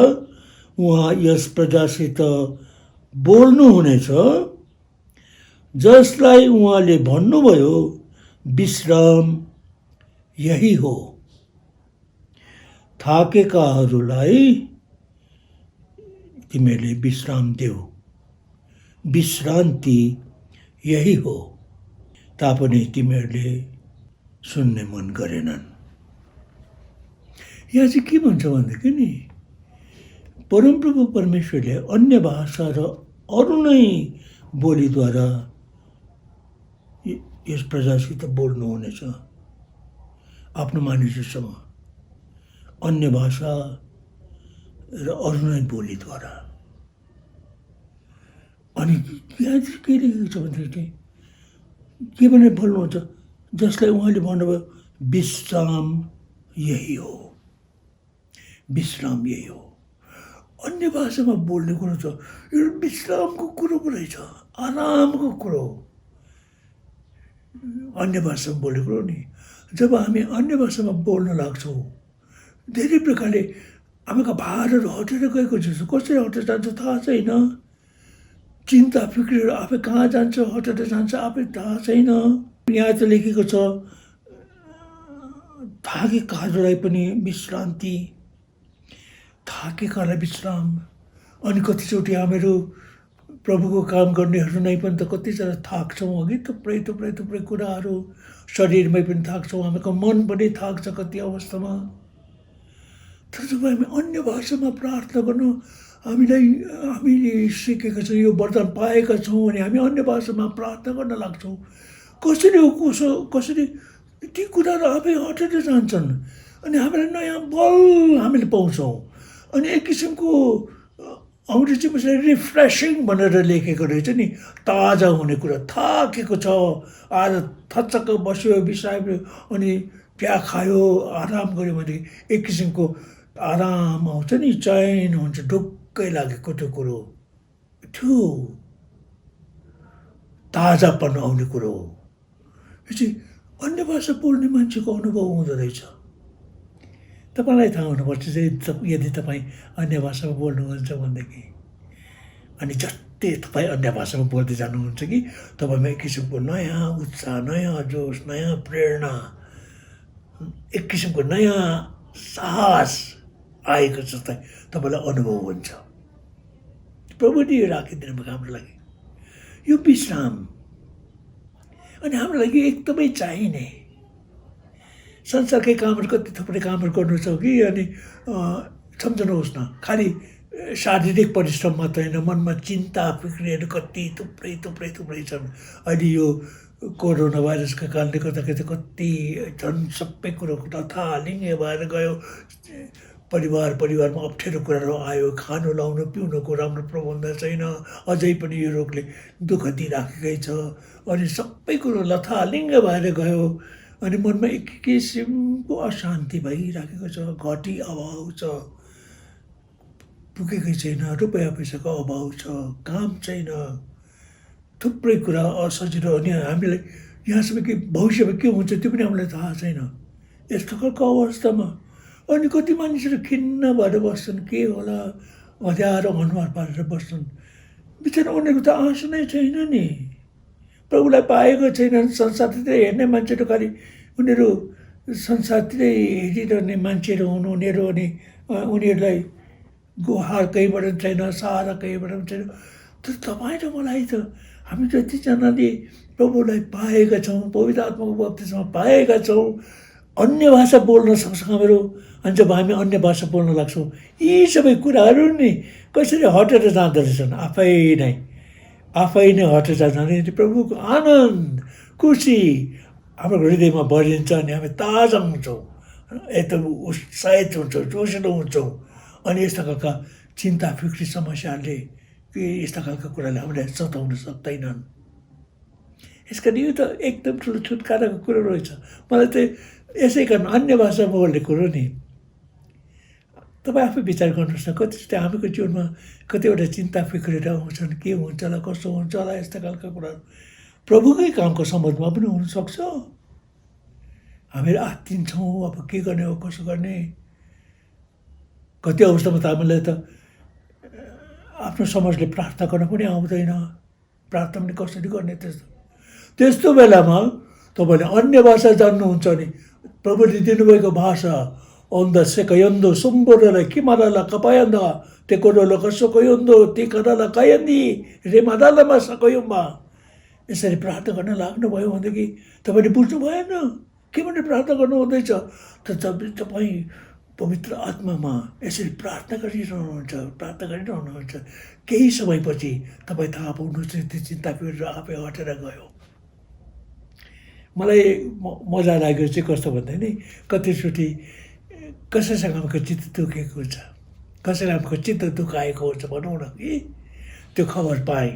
A: उहाँ यस प्रजासित बोल्नुहुनेछ, जसलाई उहाँले भन्नुभयो विश्राम यही हो। थाकेकाहरूलाई तिमीहरूले विश्राम देऊ, विश्रान्ति यही हो। तापनि तिमीहरूले सुन्ने मन गरेनन्। यहाँ चाहिँ के भन्छ भनेदेखि नि, परमप्रभु परमेश्वरले अन्य भाषा र अरू नै बोलीद्वारा यस प्रजासित बोल्नुहुनेछ, आफ्नो मानिसहरूसँग अन्य भाषा र अरू नै बोलीद्वारा। अनि यहाँ चाहिँ के लेखेको छ भनेदेखि के भने बोल्नुहुन्छ, जसलाई उहाँले भन्नुभयो विश्राम यही हो, विश्राम यही हो। अन्य भाषामा बोल्ने कुरो छ, यो विश्रामको कुरो पो रहेछ, आरामको कुरो। अन्य भाषामा बोल्ने कुरो नि, जब हामी अन्य भाषामा बोल्न लाग्छौँ, धेरै प्रकारले हामीका भारहरू हटेर गएको छ। कसरी हटेर जान्छ थाहा छैन। चिन्ता फिक्रीहरू आफै कहाँ जान्छ, हटेर जान्छ आफै थाहा छैन। यहाँ त लेखेको छ थाकेकाहरूलाई पनि विश्रान्ति, थाकेकालाई विश्राम। अनि कतिचोटि हामीहरू प्रभुको काम गर्नेहरू नै पनि त कतिजना थाक्छौँ अघि, थुप्रै थुप्रै थुप्रै कुराहरू, शरीरमै पनि थाक्छौँ, हामीको मन पनि थाक्छ कति अवस्थामा। तर जब हामी अन्य भाषामा प्रार्थना गर्नु, हामीले सिकेका छौँ, यो वरदान पाएका छौँ अनि हामी अन्य भाषामा प्रार्थना गर्न लाग्छौँ, कसरी हो कसरी ती कुराहरू आफै हटेर जान्छन् अनि हामीलाई नयाँ बल हामीले पाउँछौँ। अनि एक किसिमको अङ्ग्रेजीमा चाहिँ रिफ्रेसिङ भनेर लेखेको रहेछ नि, ताजा हुने कुरा। थाकेको छ, आज थचक्क बस्यो, बिसायो, अनि चिया खायो, आराम गऱ्यो भने एक किसिमको आराम आउँछ नि, चैन हुन्छ, ढुक्कै लागेको त्यो कुरो, त्यो ताजापन आउने कुरो हो। यो चाहिँ अन्य भाषा बोल्ने मान्छेको अनुभव हुँदो रहेछ। तपाईँलाई थाहा हुनुपर्छ यदि तपाईँ अन्य भाषामा बोल्नुहुन्छ भनेदेखि, अनि जस्तै तपाईँ अन्य भाषामा बोल्दै जानुहुन्छ कि तपाईँमा एक किसिमको नयाँ उत्साह, नयाँ जोस, नयाँ प्रेरणा, एक किसिमको नयाँ साहस आएको जस्तै तपाईँलाई अनुभव हुन्छ। प्रभुले यो राखिदिनु भएको हाम्रो लागि यो विश्राम। अनि हाम्रो लागि एकदमै चाहिने। संसारकै कामहरू, कति थुप्रै कामहरू गर्नु छ कि, अनि सम्झनुहोस् न, खालि शारीरिक परिश्रम मात्र होइन, मनमा चिन्ता फिक्रीहरू कति थुप्रै थुप्रै थुप्रै छन्। अहिले यो कोरोना भाइरसका कारणले गर्दाखेरि कति झन् सबै कुरो लथालिङ्गे भएर गयो। परिवारमा अप्ठ्यारो कुराहरू आयो, खानु लाउनु पिउनुको राम्रो प्रबन्ध छैन, अझै पनि यो रोगले दुःख दिइराखेकै छ। अनि सबै कुरो लथालिङ्ग भएर गयो। अनि मनमा एक किसिमको अशान्ति भइराखेको छ, घटी अभाव छ, पुगेकै छैन, रुपियाँ पैसाको अभाव छ, काम छैन, थुप्रै कुरा असजिलो। अनि हामीलाई यहाँसम्म कि भविष्यमा के हुन्छ त्यो पनि हामीलाई थाहा छैन। यस्तो खालको अवस्थामा अनि कति मानिसहरू खिन्न भएर बस्छन्, के होला, अँध्यारो अनुहार पारेर बस्छन्। बिचरा उनीहरूको त आँसु नै छैन नि, प्रभुलाई पाएको छैनन्। संसारतिरै हेर्ने मान्छेहरू, खालि उनीहरू संसारतिरै हेरिरहने मान्छेहरू हुनु उनीहरू। अनि उनीहरूलाई गुहार कहीँबाट पनि छैन, सहारा कहीँबाट पनि छैन। तर तपाईँ र मलाई त, हामी जतिजनाले प्रभुलाई पाएका छौँ, पवित्र आत्माको बप्तिस्मा पाएका छौँ, अन्य भाषा बोल्न सक्छौँ हामीहरू। अनि जब हामी अन्य भाषा बोल्न लाग्छौँ, यी सबै कुराहरू नि कसरी हटेर जाँदो रहेछन्, आफै नै हटेर जाँदा प्रभुको आनन्द, खुसी हाम्रो हृदयमा भरिन्छ। अनि हामी ताजा हुन्छौँ, एकदम उत्साहित हुन्छौँ, जोसिलो हुन्छौँ। अनि यस्ता खालका चिन्ता फिक्री समस्याहरूले कि यस्ता खालका कुराले हामीलाई सताउन सक्दैनन्। यसकारण यो त एकदम ठुलो छुटकाराको कुरो रहेछ। मलाई त यसै कारण अन्य भाषा बोल्ने कुरो नि, तपाईँ आफै विचार गर्नुहोस् न, कतिचोटि हामीको जीवनमा कतिवटा चिन्ता फिक्रीहरू आउँछन्, के हुन्छ होला, कसो हुन्छ होला, यस्ता खालका कुराहरू प्रभुकै कामको सम्बन्धमा पनि हुनसक्छ। हामीहरू आत्तिन्छौँ, अब के गर्ने हो कसो गर्ने। कति अवस्थामा त हामीलाई त आफ्नो समाजले प्रार्थना गर्न पनि आउँदैन, प्रार्थना पनि कसरी गर्ने। त्यस्तो बेलामा तपाईँले अन्य भाषा जान्नुहुन्छ भने प्रभुले दिनुभएको भाषा ओन्दा सेकयन्दो सुम्बोरला किमाराला कपायन्दा तेकोरोला कसोकयन्दो तिकराला कयन्दी रेमादालामा सकयुम्बा। यसरी प्रार्थना गर्न लाग्नुभयो भनेदेखि तपाईँले बुझ्नु भएन के भनेर प्रार्थना गर्नु हुँदैछ। तपाईँ पवित्र आत्मामा यसरी प्रार्थना गरिरहनुहुन्छ। केही समयपछि तपाईँ थाहा पाउनुहुन्छ त्यो चिन्ता फिरेर आफै हटेर गयो। मलाई मजा लाग्यो चाहिँ कस्तो भन्दा नि, कतिचोटि कसैसँग हाम्रो चित्त दुखेको हुन्छ, कसैलाई हाम्रो चित्त दुखाएको हुन्छ भनौँ न कि, त्यो खबर पाएँ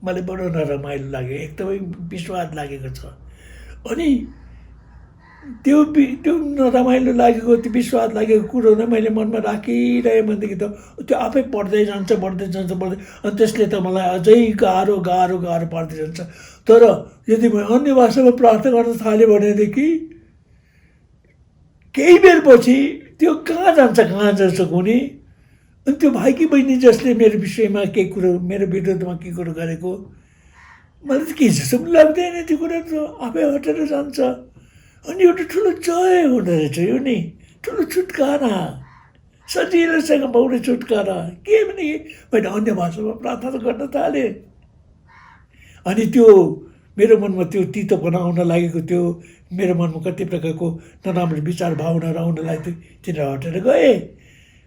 A: मलाई बडो नरमाइलो लाग्यो, एकदमै विश्वास लागेको छ। अनि त्यो नरमाइलो लागेको, त्यो विश्वास लागेको कुरो नै मैले मनमा राखिरहेँ भनेदेखि त त्यो आफै बढ्दै जान्छ अनि त्यसले त मलाई अझै गाह्रो पार्दै जान्छ। तर यदि म अन्य भाषामा प्रार्थना गर्न थालेँ भनेदेखि केही बेरपछि त्यो कहाँ जान्छ कुनी। अनि त्यो भाइ कि बहिनी जसले मेरो विषयमा केही कुरो, मेरो विरुद्धमा केही कुरो गरेको, मलाई त के जस्तो पनि लाग्दैन, त्यो कुरा त आफै हटेर जान्छ। अनि एउटा ठुलो जय हुँदो रहेछ यो नि, ठुलो छुटकारा, सजिलोसँग पाउने छुटकारा। के भने मैले अन्य भाषामा प्रार्थना गर्न थालेँ अनि त्यो मेरो मनमा त्यो तितोपना आउन लागेको थियो, मेरो मनमा कति प्रकारको नराम्रो विचार भावनाहरू आउन लाग्थ्यो, तिनीहरू हटेर गए।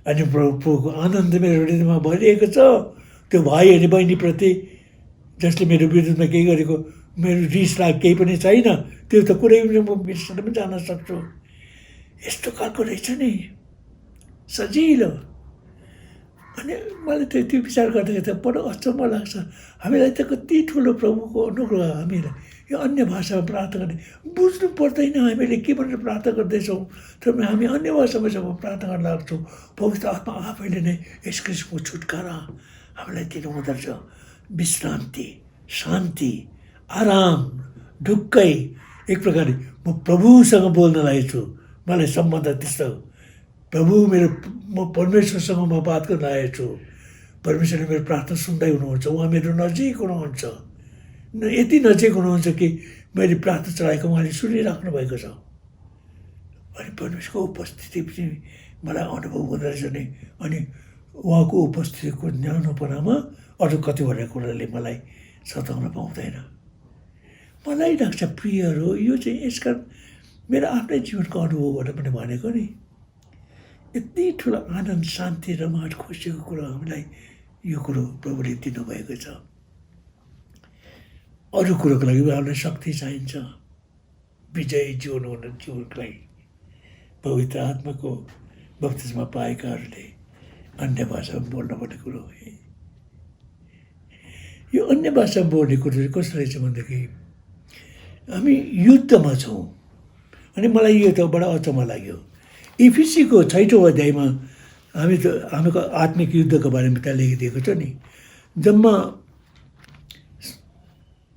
A: अनि प्रभुको आनन्द मेरो हृदयमा भरिएको छ। त्यो भाइ अनि बहिनीप्रति जसले मेरो विरुद्धमा केही गरेको, मेरो रिस राग केही पनि छैन, त्यो त कुरै पनि म बिर्सेर पनि जान सक्छु। यस्तो खालको रहेछ नि, सजिलो। अनि मलाई त्यो विचार गर्दाखेरि त बडो अचम्म लाग्छ। हामीलाई त कति ठुलो प्रभुको अनुग्रह, हामीलाई यो अन्य भाषामा प्रार्थना गर्ने बुझ्नु पर्दैन हामीले के भनेर प्रार्थना गर्दैछौँ। तर हामी अन्य भाषामा जब प्रार्थना गर्न लाग्छौँ, पवित्र आत्मा आफैले नै यस किसिमको छुटकारा हामीलाई दिनुहुँदो रहेछ। विश्रान्ति, शान्ति, आराम, ढुक्कै। एक प्रकारले म प्रभुसँग बोल्न लागेको छु, मलाई सम्बन्ध त्यस्तो। प्रभु म परमेश्वरसँग म बात गर्न आएको छु। परमेश्वरले मेरो प्रार्थना सुन्दै हुनुहुन्छ, उहाँ मेरो नजिक हुनुहुन्छ, यति नजिक हुनुहुन्छ कि मैले प्रार्थना चढाएको उहाँले सुनिराख्नु भएको छ। अनि परमेश्वरको उपस्थिति पनि मलाई अनुभव हुँदो रहेछ नि। अनि उहाँको उपस्थितिको न्यानोपनामा अरू कतिवटा कुराले मलाई सताउन पाउँदैन। मलाई लाग्छ प्रियहरू, यो चाहिँ यसकारण मेरो आफ्नै जीवनको अनुभवबाट पनि भनेको नि, यति ठुलो आनन्द, शान्ति, रमाट, खुसीको कुरो हामीलाई यो कुरो प्रभुले दिनुभएको छ। अरू कुरोको लागि हामीलाई शक्ति चाहिन्छ, विजय जीवनको लागि। पवित्र आत्माको बप्तिस्मा पाएकाहरूले अन्य भाषामा बोल्नुपर्ने कुरो हो। यो अन्य भाषामा बोल्ने कुरो चाहिँ कस्तो रहेछ भनेदेखि, हामी युद्धमा छौँ। अनि मलाई यो त बडा अचम्म लाग्यो। इफिसीको 6औं अध्यायमा हामीको आत्मिक युद्धको बारेमा त्यहाँ लेखिदिएको छ नि। जम्मा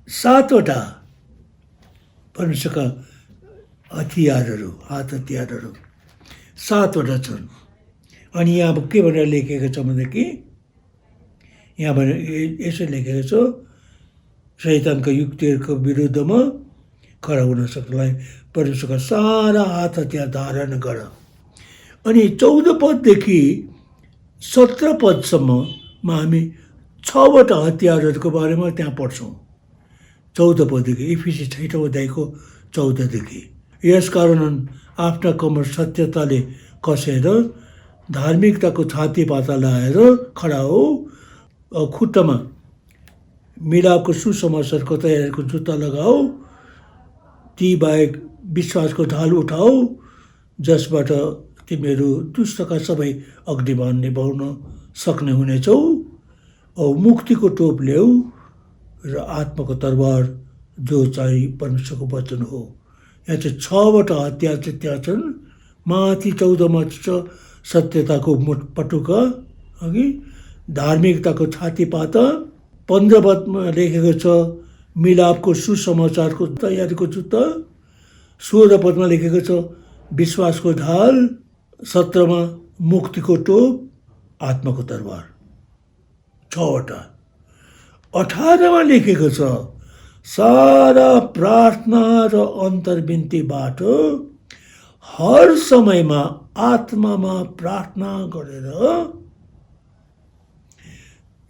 A: 7वटा परमेश्वरका हतियारहरू, हात हतियारहरू 7वटा छन्। अनि यहाँ अब के भनेर लेखेको छ भनेदेखि, यहाँ यसो लेखेको छ, शैतानको युक्तिहरूको विरुद्धमा खडा हुन सक्नलाई परमेश्वरका सारा हात हतियार धारण गर। अनि 14 पददेखि 17 पदसम्ममा हामी 6वटा हतियारहरूको बारेमा त्यहाँ पढ्छौँ। 14 पददेखि, इफिसी 6औं अध्यायको 14देखि। यसकारण आफ्ना कमर सत्यताले कसेर धार्मिकताको छाती पाता लगाएर खडा हो। खुट्टामा मिलापको सुसमाचारको तयारीको जुत्ता लगाऊ। ती बाहेक विश्वासको ढाल उठाऊ, जसबाट तिमीहरू दुष्टका सबै अग्निबाण निभाउन सक्ने हुनेछौ। औ मुक्तिको टोप ल्याऊ र आत्माको तरबार, जो चाहिँ परमेश्वरको वचन हो। यहाँ चाहिँ 6वटा हतियार चाहिँ त्यहाँ छन्। माथि 14मा छ सत्यताको पटुका, अघि धार्मिकताको छातीपाता। 15 पदमा लेखेको छ मिलापको सुसमाचारको तयारीको जुत्ता। 16 पदमा लेखेको छ, विश्वासको ढाल, 17मा मुक्तिको टोप, आत्माको तरबार। 6वटा। 18मा लेखेको छ, सारा प्रार्थना र अन्तर्विन्तीबाट हर समयमा आत्मामा प्रार्थना गरेर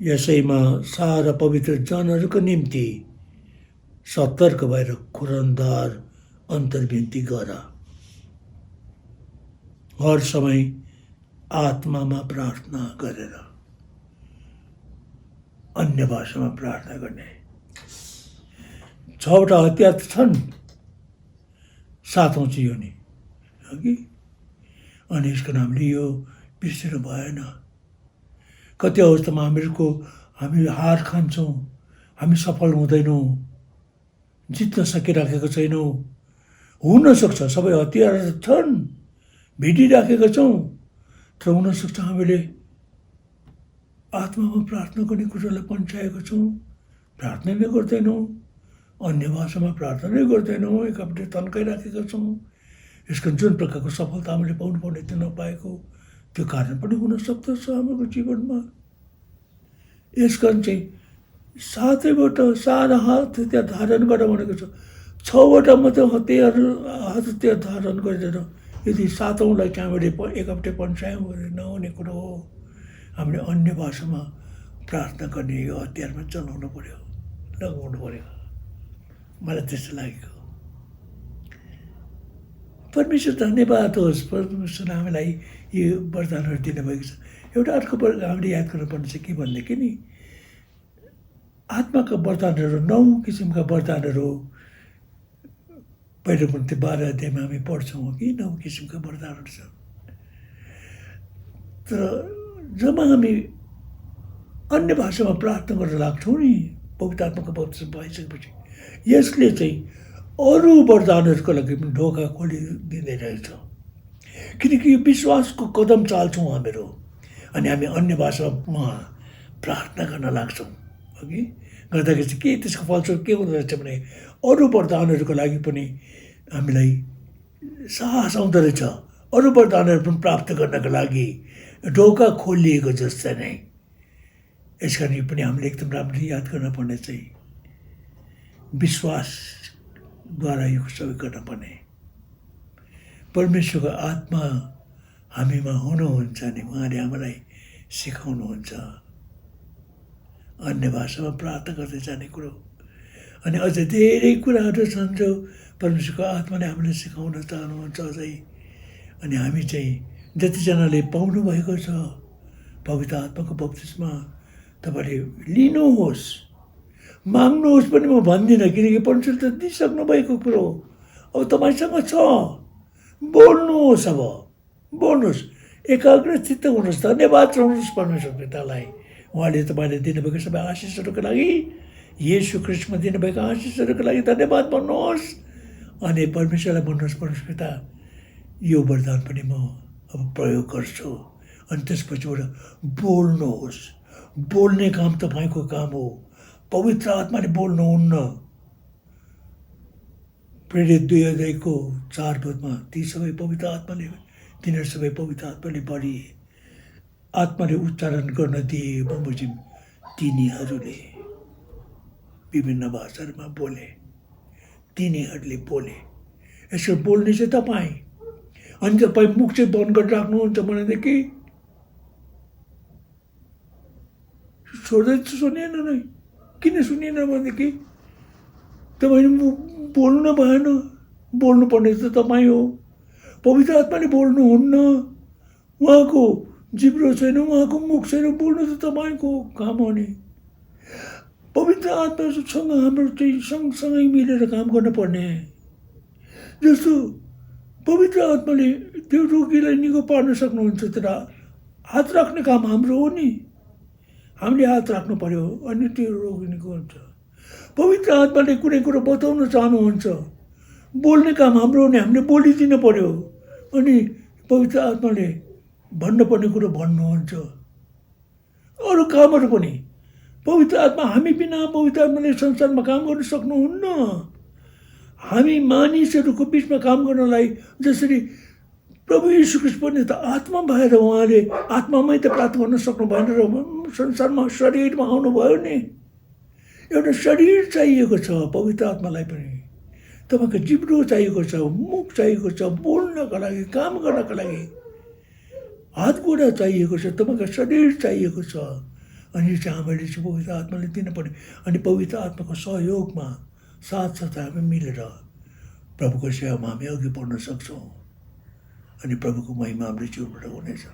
A: यसैमा सारा पवित्र जनहरूको निम्ति सतर्क भएर खुरन्दार अन्तर्विन्ती गर। हर समय आत्मामा प्रार्थना गरेर, अन्य भाषामा प्रार्थना गर्ने। 6वटा हतियार त छन्, 7औं चाहिँ यो नि, अघि। अनि यसको नामले यो बिर्सिनु भएन। कति अवस्थामा हामी हार खान्छौँ, हामी सफल हुँदैनौँ, जित्न सकिराखेको छैनौँ। हुनसक्छ सबै हतियारहरू छन्, भिडिराखेका छौँ, तर हुनसक्छ हामीले आत्मामा प्रार्थना गर्ने कुरालाई पन्छाएको छौँ, प्रार्थना नै गर्दैनौँ, अन्य भाषामा प्रार्थना नै गर्दैनौँ, एकपट्टि तन्काइराखेका छौँ। यसको जुन प्रकारको सफलता हामीले पाउनुपर्ने त्यो नपाएको, त्यो कारण पनि हुनसक्दछ हाम्रो जीवनमा। यसकारण चाहिँ 7वटा सारा हतियार धारण गर भनेको छ। 6वटा मात्रै हतियार धारण गरेर यदि 7औँलाई चाहिँ हामीले एकपट्टि पन्छायौँ भने नहुने कुरो हो। हामीले अन्य भाषामा प्रार्थना गर्ने यो हतियारमा चलाउनु पर्यो, लगाउनु पर्यो। मलाई त्यस्तो लागेको। परमेश्वर धन्यवाद होस्, परमेश्वरले हामीलाई यो वरदानहरू दिनुभएको छ। एउटा अर्को हामीले याद गर्नुपर्ने चाहिँ के भनेदेखि नि, आत्माका वरदानहरू 9 किसिमका वरदानहरू पहिलो पन्थी 12 अध्यायमा हामी पढ्छौँ कि 9 किसिमका वरदानहरू छन्। तर जब हामी अन्य भाषामा प्रार्थना गर्न लाग्छौँ नि, पवित्र आत्माको बप्तिस्म पाइसकेपछि, यसले चाहिँ अरू वरदानहरूको लागि पनि ढोका खोलिदिँदै रहेछ। किनकि यो विश्वासको कदम चाल्छौँ हामीहरू, अनि हामी अन्य भाषामा प्रार्थना गर्न लाग्छौँ। अघि गर्दाखेरि चाहिँ के त्यसको फलस्वरूप के हुँदो रहेछ भने अरू वरदानहरूको लागि पनि हामीलाई साहस आउँदो रहेछ। अरू वरदानहरू पनि प्राप्त गर्नको लागि ढोका खोलिएको जस्तै नै। यसकारण यो पनि हामीले एकदम राम्ररी याद गर्नुपर्ने चाहिँ विश्वासद्वारा यो सबै गर्नुपर्ने। परमेश्वरको आत्मा हामीमा हुनुहुन्छ नि उहाँले हामीलाई सिकाउनुहुन्छ अन्य भाषामा प्रार्थना गर्दै जाने कुरो। अनि अझै धेरै कुराहरू छन् जो परमेश्वरको आत्माले हामीलाई सिकाउन चाहनुहुन्छ अझै। अनि हामी चाहिँ जतिजनाले पाउनु भएको छ पवित्र आत्माको बप्तिस्मा, तपाईँले लिनुहोस्, माग्नुहोस् पनि म भन्दिनँ, किनकि परमेश्वरले त दिइसक्नु भएको कुरो अब तपाईँसँग छ। बोल्नुहोस्, अब बोल्नुहोस्, एकाग्रचित्त हुनुहोस्, धन्यवाद चढाउनुहोस् परमेश्वर पितालाई। उहाँले तपाईँले दिनुभएको सबै आशिषहरूको लागि, येशू ख्रीष्टमा दिनुभएको आशिषहरूको लागि धन्यवाद भन्नुहोस्। अनि परमेश्वरलाई भन्नुहोस्, परमेश्वर पिता यो वरदान पनि म अब प्रयोग गर्छु। अनि त्यसपछिबाट बोल्नुहोस्। बोल्ने काम तपाईँको काम हो, पवित्र आत्माले बोल्नुहुन्न। प्रेरित 2 अध्यायको 4 पदमा ती सबै पवित्र आत्माले, तिनीहरू सबै पवित्र आत्माले बढी आत्माले उच्चारण गर्न दिए बमोजिम तिनीहरूले विभिन्न भाषाहरूमा बोले, तिनीहरूले बोले। यसो बोल्ने चाहिँ तपाईँ। अनि तपाईँ मुख चाहिँ बन्द गरेर राख्नुहुन्छ भनेदेखि छोड्दै सुनिएन नै। किन सुनिएन भनेदेखि तपाईँले बोल्नु भएन। बोल्नुपर्ने त तपाईँ हो। पवित्र आत्माले बोल्नुहुन्न, उहाँको जिब्रो छैन, उहाँको मुख छैन, बोल्नु त तपाईँको काम हो नि। पवित्र आत्मासँग हाम्रो चाहिँ सँगसँगै मिलेर काम गर्नुपर्ने। जस्तो पवित्र आत्माले त्यो रोगीलाई निको पार्न सक्नुहुन्छ, तर हात राख्ने काम हाम्रो हो नि। हामीले हात राख्नु पर्यो अनि त्यो रोगी निको हुन्छ। पवित्र आत्माले कुनै कुरो बताउन चाहनुहुन्छ, बोल्ने काम हाम्रो हो नि, हामीले बोलिदिनु पर्यो। अनि पवित्र आत्माले भन्नुपर्ने कुरो भन्नुहुन्छ। अरू कामहरू पनि पवित्र आत्मा, हामी बिना पवित्र आत्माले संसारमा काम गर्न सक्नुहुन्न। हामी मानिसहरूको बिचमा काम गर्नलाई जसरी प्रभु यीशु ख्रीष्ट पनि त आत्मा भएर उहाँले आत्मामै त प्राप्त गर्न सक्नु भएन र संसारमा शरीरमा आउनुभयो नि। एउटा शरीर चाहिएको छ पवित्र आत्मालाई पनि। तपाईँको जिब्रो चाहिएको छ, मुख चाहिएको छ बोल्नको लागि, काम गर्नको लागि, हात गोडा चाहिएको छ, तपाईँको शरीर चाहिएको छ। अनि यो चाहिँ हामीले चाहिँ पवित्र आत्माले दिनु पर्ने। अनि पवित्र आत्माको सहयोगमा साथसाथ हामी मिलेर प्रभुको सेवामा हामी अघि बढ्न सक्छौँ अनि प्रभुको महिमा हाम्रो जीवनबाट हुनेछ।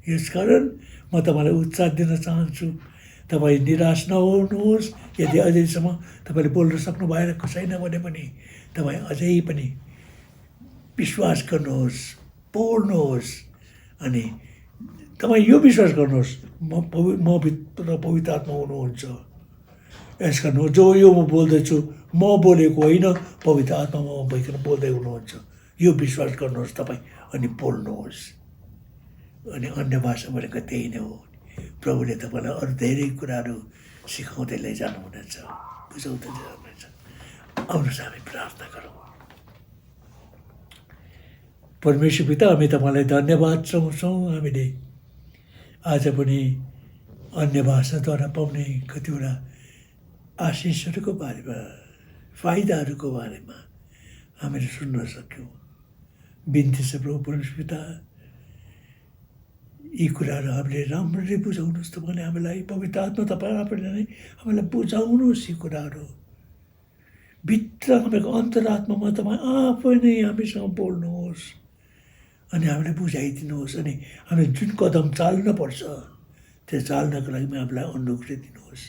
A: यसकारण म तपाईँलाई उत्साह दिन चाहन्छु, तपाईँ निराश नहुनुहोस्। यदि अझैसम्म तपाईँले बोल्न सक्नु भएको छैन भने पनि तपाईँ अझै पनि विश्वास गर्नुहोस्, बोल्नुहोस्। अनि तपाईँ यो विश्वास गर्नुहोस्, म भित्र पवित्र आत्मा हुनुहुन्छ। यस कारण जो यो म बोल्दैछु म बोलेको होइन, पवित्र आत्मामा भइकन बोल्दै हुनुहुन्छ। यो विश्वास गर्नुहोस् तपाईँ अनि बोल्नुहोस्। अनि अन्य भाषा भनेको त्यही नै हो। प्रभुले तपाईँलाई अरू धेरै कुराहरू सिकाउँदै लैजानुहुनेछ, बुझाउँदै जानुहुनेछ। आउनुहोस् हामी प्रार्थना गरौँ। परमेश्वर पिता, हामी तपाईँलाई धन्यवाद चाहन्छौँ। हामीले आज पनि अन्य भाषाद्वारा पाउने कतिवटा आशिषहरूको बारेमा, फाइदाहरूको बारेमा हामीले सुन्न सक्यौँ। बिन्ती छ प्रभु परमेश्वर पिता, यी कुराहरू हामीले राम्ररी बुझाउनुहोस्। तपाईँले हामीलाई पवित्र आत्मा तपाईँ आफैले नै हामीलाई बुझाउनुहोस्। यी कुराहरू भित्र तपाईँको अन्तरात्मामा तपाईँ आफै नै हामीसँग बोल्नुहोस् अनि हामीलाई बुझाइदिनुहोस्। अनि हामीले जुन कदम चाल्नुपर्छ त्यो चाल्नको लागि हामीलाई अनुग्रह दिनुहोस्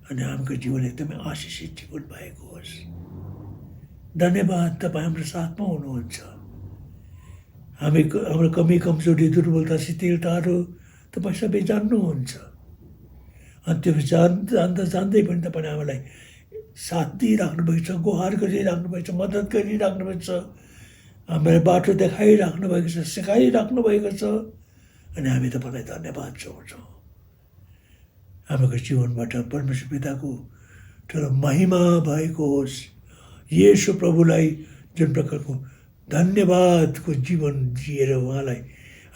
A: अनि हाम्रो जीवन एकदमै आशिषित जीवन भएको होस्। धन्यवाद, तपाईँ हाम्रो साथमा हुनुहुन्छ। हाम्रो कमी कमजोरी, दुर्बलता, शिथिलताहरू तपाईँ सबै जान्नुहुन्छ। अनि त्यो जान्दै पनि तपाईँले हामीलाई साथ दिइराख्नु भएको छ, गुहार गरिराख्नु भएको छ, मद्दत गरिराख्नु भएको छ, हामीलाई बाटो देखाइराख्नु भएको छ, सिकाइराख्नु भएको छ। अनि हामी तपाईँलाई धन्यवाद चाहन्छौँ। हाम्रो जीवनबाट परमेश्वर पिताको ठुलो महिमा भएको होस्। येशू प्रभुलाई जुन प्रकारको धन्यवादको जीवन जिएर उहाँले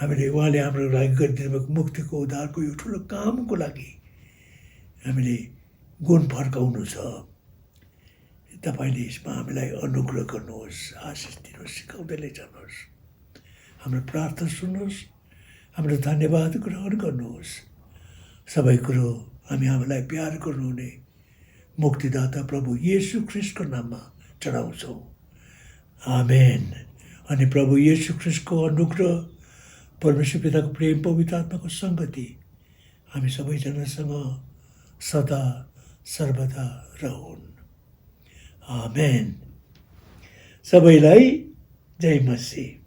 A: हाम्रो लागि गरिदिनु भएको मुक्तिको, उद्धारको यो ठुलो कामको लागि हामीले गुण फर्काउनु छ। तपाईँले यसमा हामीलाई अनुग्रह गर्नुहोस्, आशिष दिनुहोस्, सिकाउँदै लैजानुहोस्। हाम्रो प्रार्थना सुन्नुहोस्, हाम्रो धन्यवाद ग्रहण गर्नुहोस्। सबै कुरो हामी हामीलाई प्यार गर्नुहुने मुक्तिदाता प्रभु येशू ख्रीष्टको नाममा चढाउँछौँ। आमेन। अनि प्रभु येशू ख्रीष्टको अनुग्रह, परमेश्वर पिताको प्रेम, पवित्र आत्माको सङ्गति हामी सबैजनासँग सदा सर्वदा रहून्। आमेन। सबैलाई जय मसीह।